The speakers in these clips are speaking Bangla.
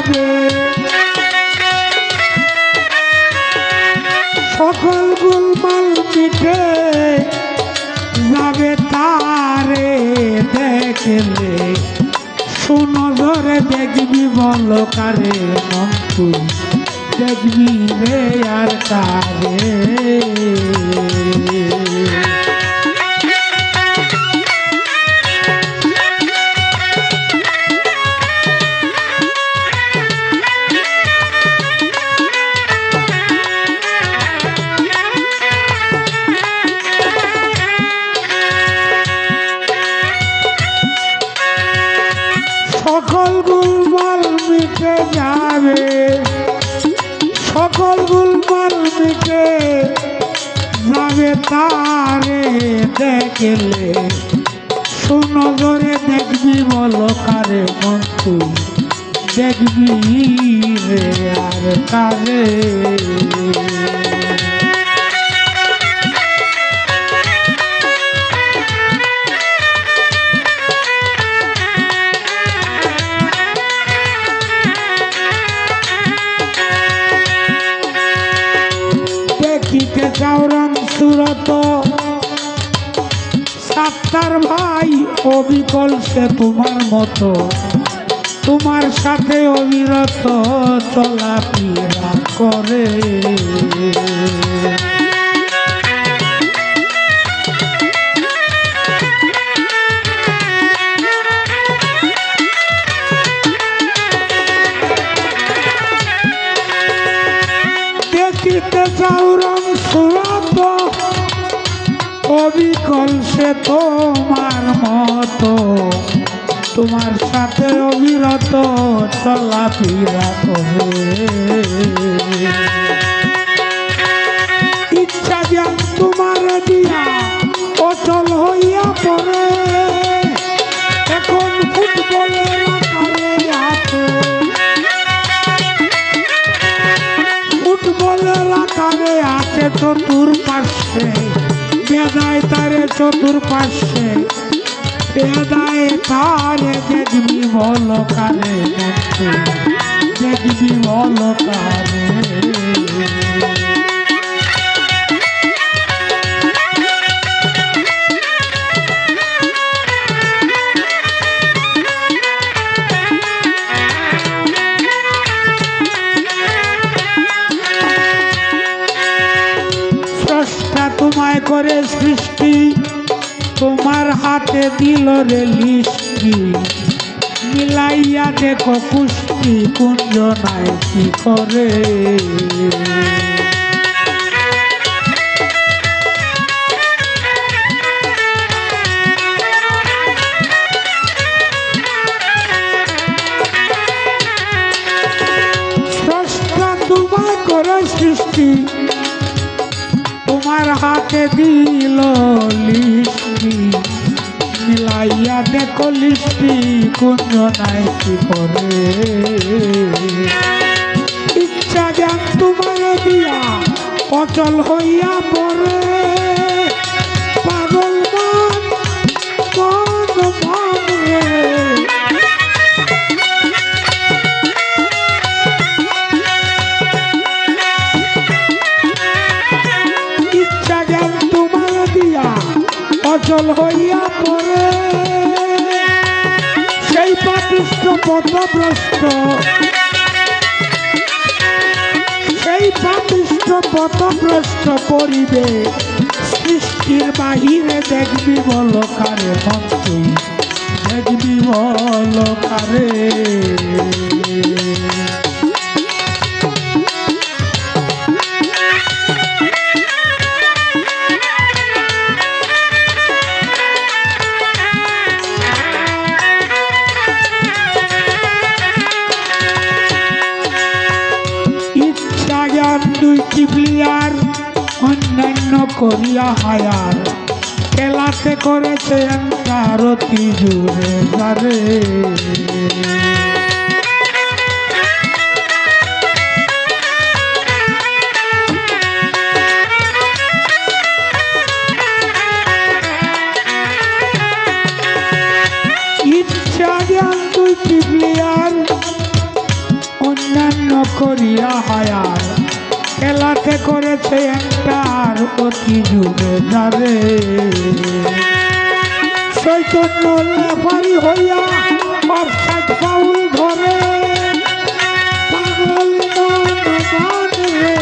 যাবে, সকল গোলমাল মিটে যাবে তারে দেখলে, সুনজরে দেখবি বল কারে মন তুই দেখবি রে আর কারে। সকল গোলমাল মিটে যাবে, সকল গোলমাল মিটে যাবে তারে দেখলে, সুনজরে দেখবি বল কারে মন তুই দেখবি রে আর কারে। দেখিতে চাওরাম সুরত সাত্তার ভাই অবিকল সে তোমার মতো, তোমার সাথে অবিরত চলাফেরা করে। দেখিতে চাওরাম সুরত অবিকল সে তোমার মতো, তোমার সাথে অবিরত চলাফেরা করে। ইচ্ছা জ্ঞান তোমার দিয়া অচল হইয়া পড়ে, এখন ফুটবলের আকারে আছে, ফুটবলের আকারে আছে চতুর্পার্শ্বে, বেদায় তারে চতুর্পার্শ্বে, বেদায় তারে দেখবি বল কারে দেখবি বল কারে। স্রষ্টা তোমায় করে সৃষ্টি, তোমার হাতে দিল রে লিষ্টি, মিলাইয়া দেখো কুষ্টি কুঞ্জনায় কি করে। স্রষ্টা তোমায় করে সৃষ্টি, তোমার হাতে দিল লিষ্টি, মিলাইয়া দেখো লিষ্টি কুঞ্জনায় কি করে। ইচ্ছা জ্ঞান তোমার দিয়া অচল হইয়া পড়ে, পাগল মন মন মন রে। ইচ্ছা জ্ঞান তোমার দিয়া অচল হইয়া পড়ে, সেই পাপিষ্ঠ পথভ্রষ্ট, সেই পাপিষ্ঠ পথভ্রষ্ট পরিবে সৃষ্টির বাহিরে দেখবি বল কারে মন তুই দেখবি বল কারে। দুইটি প্লেয়ার অন্যান্য করিয়া হায়ার, খেলাতে করেছে অতি জুড়ে যারে। ইচ্ছা জ্ঞান দুইটি প্লেয়ার করিয়া হায়ার খেলাতে করেছে একটার অতি জুড়ে যারে চৈতন্য লেফারি হইয়া অর্থাৎ ফাউল ধরে পাগল মন রে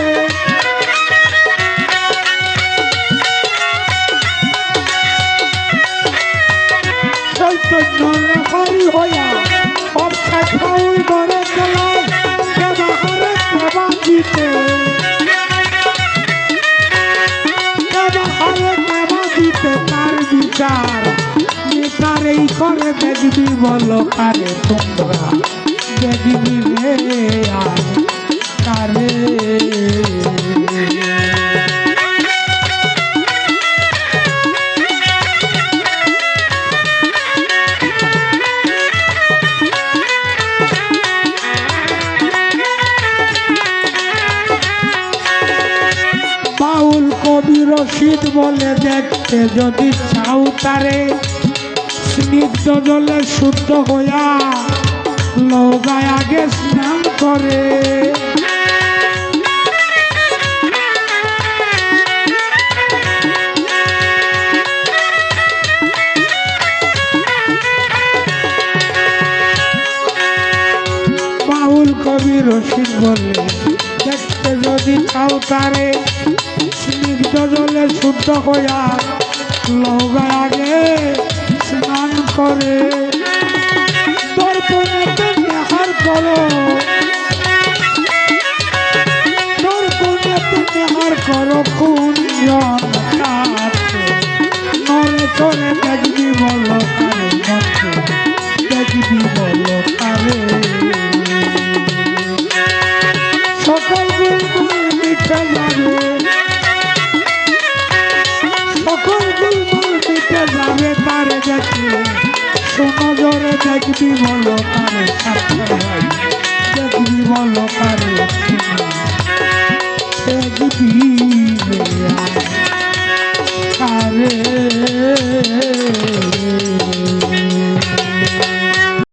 চৈতন্য লেফারি হইয়া অর্থাৎ ফাউল ধরে খেলায় ব্যবহারে সেবা দিতে ব্যবহারে সেবা দিতে তার বিচার তারেই করে দেখবি বলো কারে তোমরা দেখবি রে আর কারে বাউল কবি রশিদ বলে দেখতে যদি চাও তারে স্নিগ্ধ জলে শুদ্ধ হইয়া নৌকায় আগে স্নান করে বাউল কবি রশিদ বলে দেখতে যদি চাও তারে স্নিগ্ধ জলে শুদ্ধ হইয়া নৌকায় আগে স্নান করে দর্পণেতে নেহার করো দর্পণেতে নেহার করো কুঞ্জন নরে চলে দেখবি বলো কারে দেখবি বলো কারে সকল গুলমুল মিঠে যাবে সকল গুলমুল মিঠে যাবে তারে দেখলে সুনজরে দেখবি বলো কারে